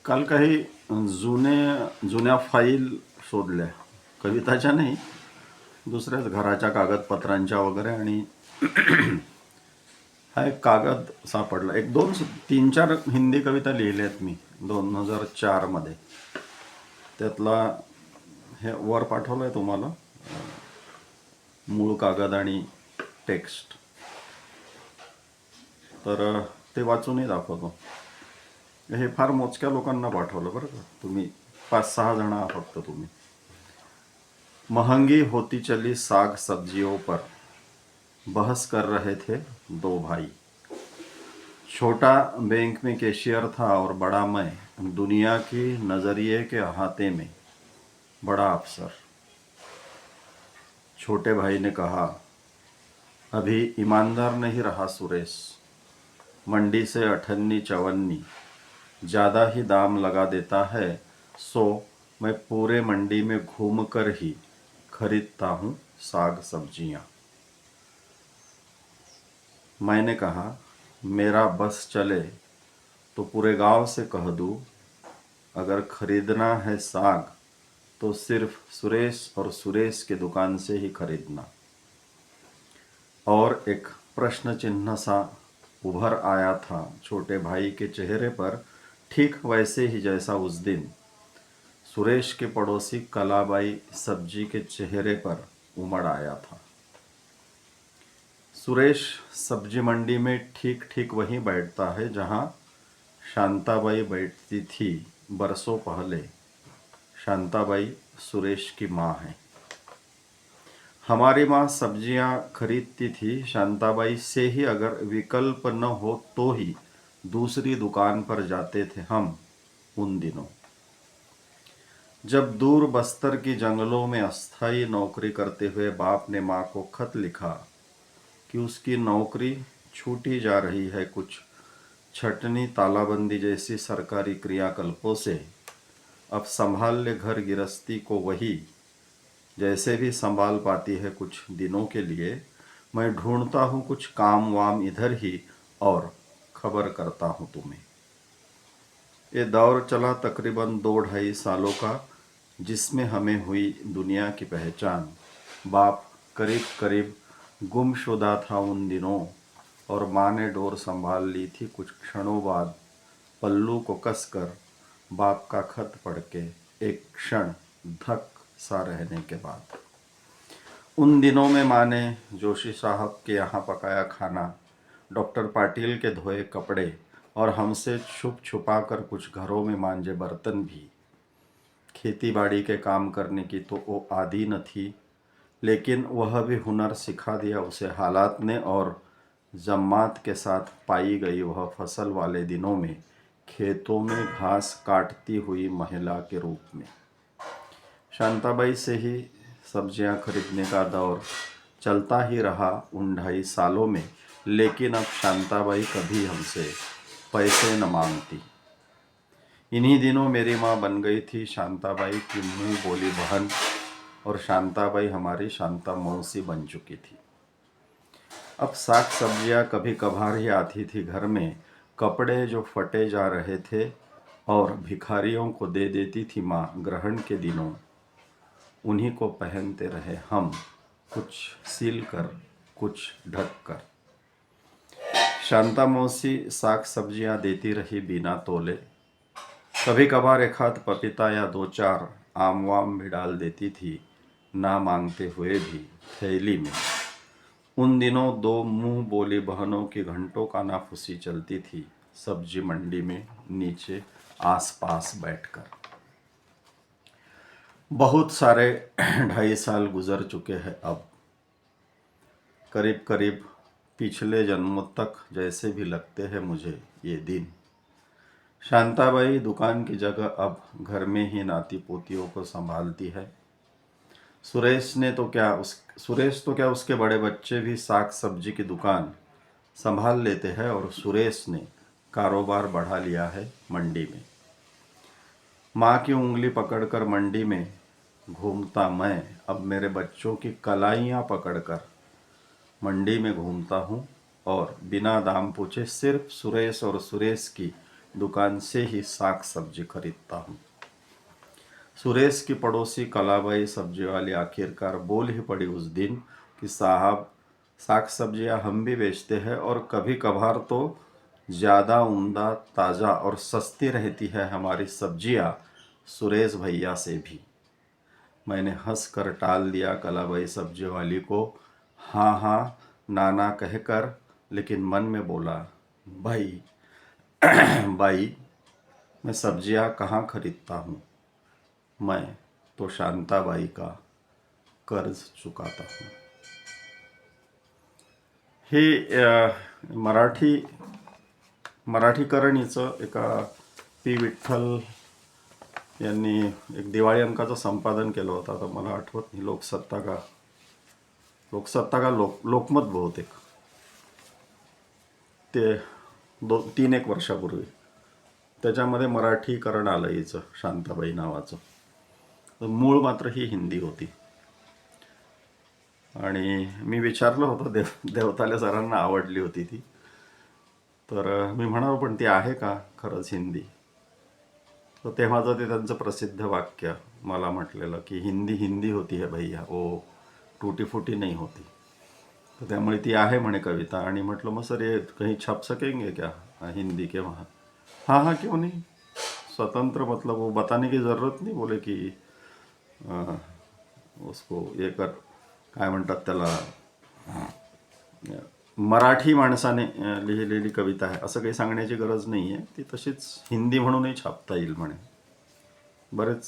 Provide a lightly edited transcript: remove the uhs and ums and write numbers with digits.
काल काही जुन्या फाईल शोधल्या. कविताच्या नाही, दुसऱ्याच घराच्या कागदपत्रांच्या वगैरे. आणि हा एक कागद सापडला. एक दोन तीन चार हिंदी कविता लिहिल्यात मी 2004 मध्ये. त्यातला हे वर पाठवलंय तुम्हाला, मूळ कागद आणि टेक्स्ट. तर ते वाचूनही दाखवतो. हे फार मोजक्या लोकांना पाठवलं बरं का. तुम्ही 5-6 जण आहात फक्त तुम्ही. महंगी होती चली साग सब्जियों पर, बहस कर रहे थे दो भाई। छोटा बैंक में कैशियर था और बड़ा मैं, दुनिया की नजरिए के अहाते में बड़ा अफसर। छोटे भाई ने कहा, अभी ईमानदार नहीं रहा सुरेश, मंडी से अठन्नी चवन्नी ज़्यादा ही दाम लगा देता है, सो मैं पूरे मंडी में घूम कर ही खरीदता हूँ साग सब्जियाँ। मैंने कहा, मेरा बस चले तो पूरे गांव से कह दूँ, अगर खरीदना है साग तो सिर्फ सुरेश और सुरेश की दुकान से ही खरीदना। और एक प्रश्न चिन्ह सा उभर आया था छोटे भाई के चेहरे पर, ठीक वैसे ही जैसा उस दिन सुरेश के पड़ोसी कलाबाई सब्जी के चेहरे पर उमड़ आया था। सुरेश सब्जी मंडी में ठीक ठीक वहीं बैठता है जहां शांताबाई बैठती थी बरसों पहले। शांताबाई सुरेश की माँ है। हमारी माँ सब्जियां खरीदती थी शांताबाई से ही, अगर विकल्प न हो तो ही दूसरी दुकान पर जाते थे हम उन दिनों। जब दूर बस्तर की जंगलों में अस्थायी नौकरी करते हुए बाप ने माँ को खत लिखा कि उसकी नौकरी छूटी जा रही है कुछ छटनी तालाबंदी जैसी सरकारी क्रियाकल्पों से, अब संभाल ले घर गिरस्ती को वही, जैसे भी संभाल पाती है कुछ दिनों के लिए, मैं ढूंढता हूँ कुछ काम वाम इधर ही और खबर करता हूँ तुम्हें। ये दौर चला तकरीबन 2-2.5 सालों का, जिसमें हमें हुई दुनिया की पहचान। बाप करीब करीब गुमशुदा था उन दिनों, और माँ ने डोर संभाल ली थी कुछ क्षणों बाद। पल्लू को कसकर बाप का खत पढ़ के एक क्षण धक सा रहने के बाद। उन दिनों में माँ ने जोशी साहब के यहाँ पकाया खाना, डॉक्टर पाटिल के धोए कपड़े और हमसे छुप छुपा कर कुछ घरों में मांजे बर्तन भी। खेती बाड़ी के काम करने की तो वो आदी न थी, लेकिन वह भी हुनर सिखा दिया उसे हालात ने, और जम्मात के साथ पाई गई वह फसल वाले दिनों में खेतों में घास काटती हुई महिला के रूप में। शांताबाई से ही सब्जियां खरीदने का दौर चलता ही रहा उन 2.5 सालों में, लेकिन अब शांताबाई कभी हमसे पैसे न मांगती। इन्हीं दिनों मेरी माँ बन गई थी शांताबाई की मुंह बोली बहन, और शांताबाई हमारी शांता मौसी बन चुकी थी। अब साग सब्जियां कभी कभार ही आती थी घर में, कपड़े जो फटे जा रहे थे और भिखारियों को दे देती थी माँ ग्रहण के दिनों, उन्हीं को पहनते रहे हम, कुछ सील कर कुछ ढक कर। शांता मौसी साग सब्जियां देती रही बिना तोले, कभी कभार एक हाथ पपीता या 2-4 आम वाम भी डाल देती थी, ना मांगते हुए भी थैली में। उन दिनों 2 मुंह बोली बहनों की घंटों का नाफुसी चलती थी सब्जी मंडी में नीचे आसपास बैठकर। बहुत सारे 2.5 साल गुजर चुके हैं अब, करीब करीब पिछले जन्मों तक जैसे भी लगते हैं मुझे ये दिन। शांताबाई दुकान की जगह अब घर में ही नाती पोतियों को संभालती है। सुरेश तो क्या उसके बड़े बच्चे भी साग सब्जी की दुकान संभाल लेते हैं, और सुरेश ने कारोबार बढ़ा लिया है मंडी में। माँ की उंगली पकड़कर मंडी में घूमता मैं अब मेरे बच्चों की कलाइयाँ पकड़कर मंडी में घूमता हूँ, और बिना दाम पूछे सिर्फ सुरेश और सुरेश की दुकान से ही साग सब्जी खरीदता हूँ। सुरेश की पड़ोसी कलाबाई सब्जी वाली आखिरकार बोल ही पड़ी उस दिन कि साहब, साग सब्जियाँ हम भी बेचते हैं और कभी कभार तो ज़्यादा उम्दा, ताज़ा और सस्ती रहती है हमारी सब्जियाँ सुरेश भैया से भी। मैंने हंस कर टाल दिया कलाबाई सब्जी वाली को हाँ हाँ नाना कहकर, लेकिन मन में बोला, भाई भाई, मैं सब्जियां कहाँ खरीदता हूँ, मैं तो शांताबाई का कर्ज चुकाता हूँ। हे मराठीकरणीचं एका पी विठ्ठल यांनी एक दिवाळी अंकाचं संपादन केलं होतं. आता मला आठवत नाही, लोकमत बहुतेक, ते 3-1 वर्षापूर्वी त्याच्यामध्ये मराठीकरण आलं हिचं, शांताबाई नावाचं. मूळ मात्र ही हिंदी होती. आणि मी विचारलं होतं देवताले सरांना आवडली होती ती. तर मी म्हणालो पण ती आहे का खरंच हिंदी. तर तेव्हाचं ते त्यांचं प्रसिद्ध वाक्य मला म्हटलेलं की हिंदी हिंदी होती है भैया, ओ टूटी फूटी नहीं होती. तर त्यामुळे ती आहे म्हणे कविता. आणि म्हटलं मग सर ये कहीं छप सकेंगे क्या हिंदी के वहाँ. हाँ हाँ क्यों नहीं, स्वतंत्र, मतलब वो बताने की ज़रूरत नहीं. बोले की उसको ये कर, काय म्हणतात त्याला, मराठी माणसाने लिहिलेली कविता आहे असं काही सांगण्याची गरज नाही आहे. ती तशीच हिंदी म्हणूनही छापता येईल म्हणे. बरेच